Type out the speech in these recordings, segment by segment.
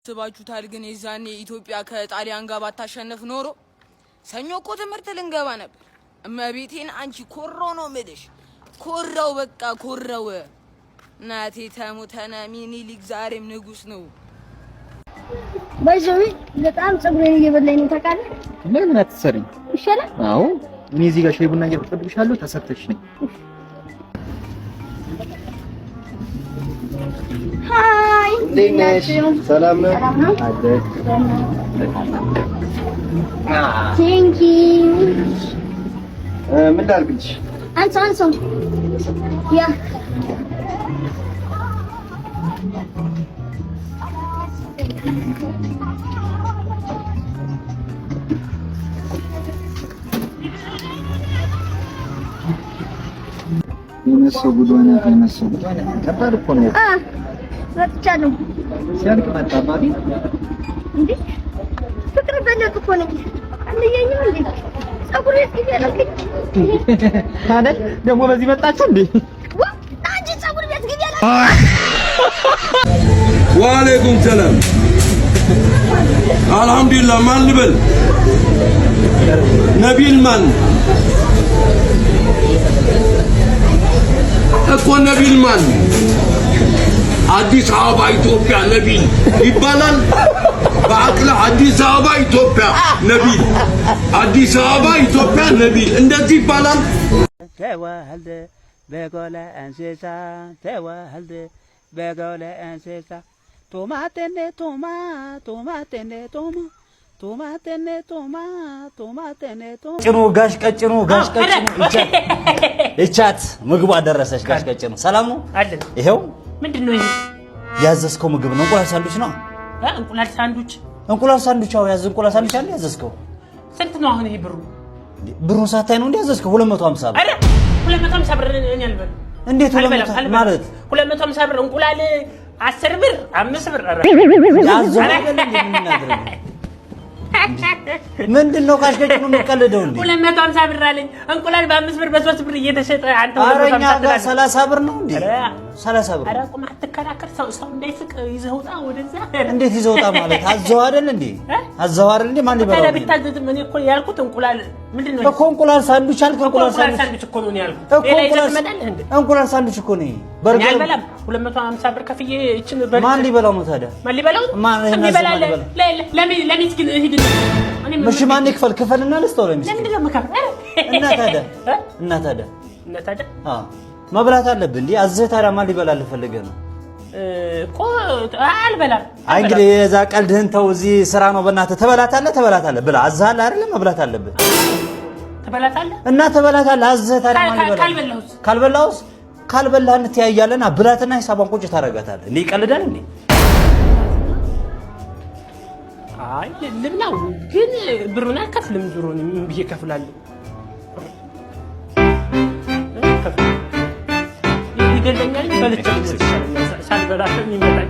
ስባችሁታል ግን የዛኔ ኢትዮጵያ ከጣሊያን ጋር ባታሸንፍ ኖሮ ሰኞ እኮ ትምህርት ልንገባ ነበር። እመቤቴን አንቺ ኮራው ነው የምልሽ። ኮራው በቃ ኮራው። ናቴ ተሙተና ሚኒሊክ ዛሬም ንጉስ ነው። ባይዘው በጣም ጸጉሬን እየበላኝ ነው ታውቃለህ? ምን አትሰሪኝ ይሻላል? አዎ እኔ እዚህ ጋር ሻይ ቡና እየጠብቅሻለሁ። ተሰጥተሽ ነኝ። ሃይ እንዴት ሰላም ነው? አደክ ቴንክ ዩ ምን ላድርግልሽ? አንሶ ያ የመሰው ጉዷና የመሰው ከባድ እኮ ነው። ወጥቻለሁ። ሲያልቅ መጣ ባቢ እንዴ ፍቅር በለቅ እኮ ነው። አንደኛው እንዴ ጸጉሬ እስኪያለቅኝ ታዲያ ደግሞ በዚህ መጣችሁ እንዴ? አንቺ ጸጉር ቤት ግቢ ያለ ወአለይኩም ሰላም አልሐምዱሊላህ። ማን ልበል? ነቢል ማን እኮ ነቢል ማን? አዲስ አበባ ኢትዮጵያ ነቢል ይባላል። በአቅለ አዲስ አበባ ኢትዮጵያ ነቢል፣ አዲስ አበባ ኢትዮጵያ ነቢል እንደዚህ ይባላል። ተዋህልደ በጎለ እንስሳ ተዋህልደ በጎለ እንስሳ ቶማቴኔ ቶማ ቶማቴኔ ቶማ ቶማቴኔ ቶማ ቶማቴኔ ቶማ ጭኑ ጋሽ ቀጭኑ እቻት ምግቡ አደረሰሽ። ጋሽ ቀጭኑ ሰላም ነው አይደል? ይሄው ምንድነው ይሄ? ያዘዝከው ምግብ ነው። እንቁላል ሳንዱች ነው። እንቁላል ሳንዱች አዎ፣ እንቁላል ሳንዱች አለ ያዘዝከው። ስንት ነው አሁን ይሄ ብሩ? ብሩን ሳታይ ነው እንዴ ያዘዝከው? 250 ብር። አረ 250 ብር እኔ አልበል። እንዴት 250 ማለት 250 ብር እንቁላል 10 ብር 5 ብር። አረ ያዘው አይደል እንዴ? ምንድነው ካሽከጭኑ የምትቀልደው እንዴ? 250 ብር አለኝ። እንቁላል በ5 ብር በ3 ብር እየተሸጠ አንተ 30 ብር ነው እንዴ? 30 ብር። አረ ቁም አትከራከር። ሰው እንዳይስቅ ይዘህ ውጣ ወደዛ። እንዴት ይዘህ ውጣ ማለት አዘው አይደል እንዴ? አዘው አይደል እንዴ? ማን ይበላው? ታዲያ ቢታዘዝም እኔ እኮ ያልኩት እንቁላል ምንድነው እኮ እንቁላል ሳንዱች አልክ። እንቁላል ሳንዱች እኮ ነው ያልኩት። ሌላ ይዘህ ትመጣለህ እንዴ? እንቁላል ሳንዱች እኮ ነው። በርገር አልበላም። 250 ብር ከፍዬ እቺን በርገር ማን ሊበላው ነው ታዲያ? ማን ሊበላው? ለሚስኪን ሂድ። እሺ ማን ይክፈል? ክፈልና ልስጠው ለሚስኪን። ለምንድን ነው የምከፍል? እና ታዲያ አዎ መብላት አለብህ እንዴ? አዘህ ታዲያ ማን ሊበላልህ ፈልገህ ነው? እኮ አልበላም። አይ እንግዲህ የዛ ቀልድህን ተው። እዚህ ስራ ነው በእናትህ። ተበላታለህ ብላ አዘሃል አይደለ? መብላት አለብህ። ተበላታለህ እና ተበላታለህ አዘህ ታዲያ ማን ሊበላው? ካልበላህ እንተያያለና ብላትና ሂሳቧን ቁጭ ታደርጋታለህ። እንዴ ይቀልዳል እንዴ? አይ ልብላው ግን ብሩን አልከፍልም። ዙሩን ምን ብዬ እከፍላለሁ? ይገለኛል። በልቼ ሳልበላ ይመጣል።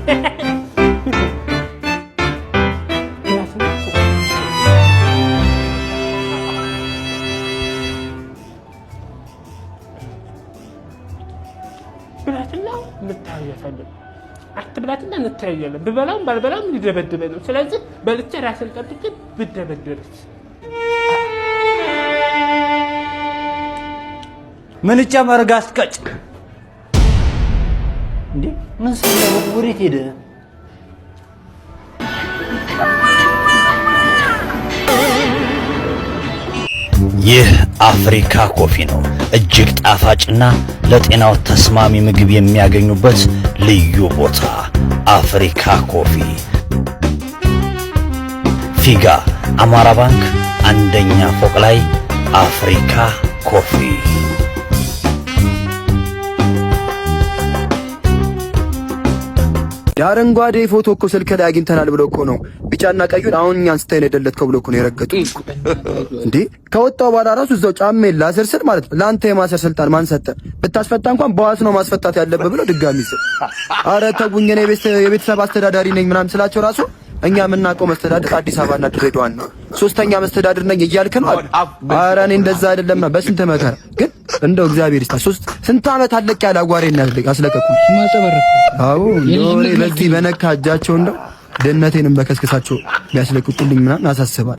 ብላትና እንታያያለን። አትብላትና እንታያያለን። ብበላም ባልበላም ሊደበድበኝ ነው። ስለዚህ በልቼ ራስን ጠብቄ ብደበደብስ ምን ጨመር? ጋሽ ቀጭ እንዴ ምን ሰው ወሬት ሄደ? ይህ አፍሪካ ኮፊ ነው። እጅግ ጣፋጭና ለጤናው ተስማሚ ምግብ የሚያገኙበት ልዩ ቦታ አፍሪካ ኮፊ። ፊጋ አማራ ባንክ አንደኛ ፎቅ ላይ አፍሪካ ኮፊ። የአረንጓዴ ፎቶ እኮ ስልክ ላይ አግኝተናል ብለው እኮ ነው ቢጫና ቀዩን አሁን እኛን ስታይ ነው የደለትከው ብለው እኮ ነው የረገጡት እንዴ። ከወጣው በኋላ ራሱ እዛው ጫሜ ላስርስል ማለት ነው። ለአንተ የማሰር ስልጣን ማን ሰጠ? ብታስፈታ እንኳን በዋስ ነው ማስፈታት ያለብህ ብለው ድጋሚ ስል አረ ተጉኝ እኔ የቤተሰብ አስተዳዳሪ ነኝ ምናምን ስላቸው ራሱ እኛ የምናውቀው መስተዳድር አዲስ አበባና ድሬዳዋን ነው። ሶስተኛ መስተዳድር ነኝ እያልክ ነው? ኧረ እኔ እንደዛ አይደለም። በስንት መከራ ግን እንደው እግዚአብሔር ይስታ ስንት ዓመት አለቅ ያለ አጓሬና አስለቀቁ። አዎ እንደው በዚህ በነካ እጃቸው እንደው ደህንነቴንም በከስከሳቸው ቢያስለቅቁልኝ ምናምን ያሳስባል።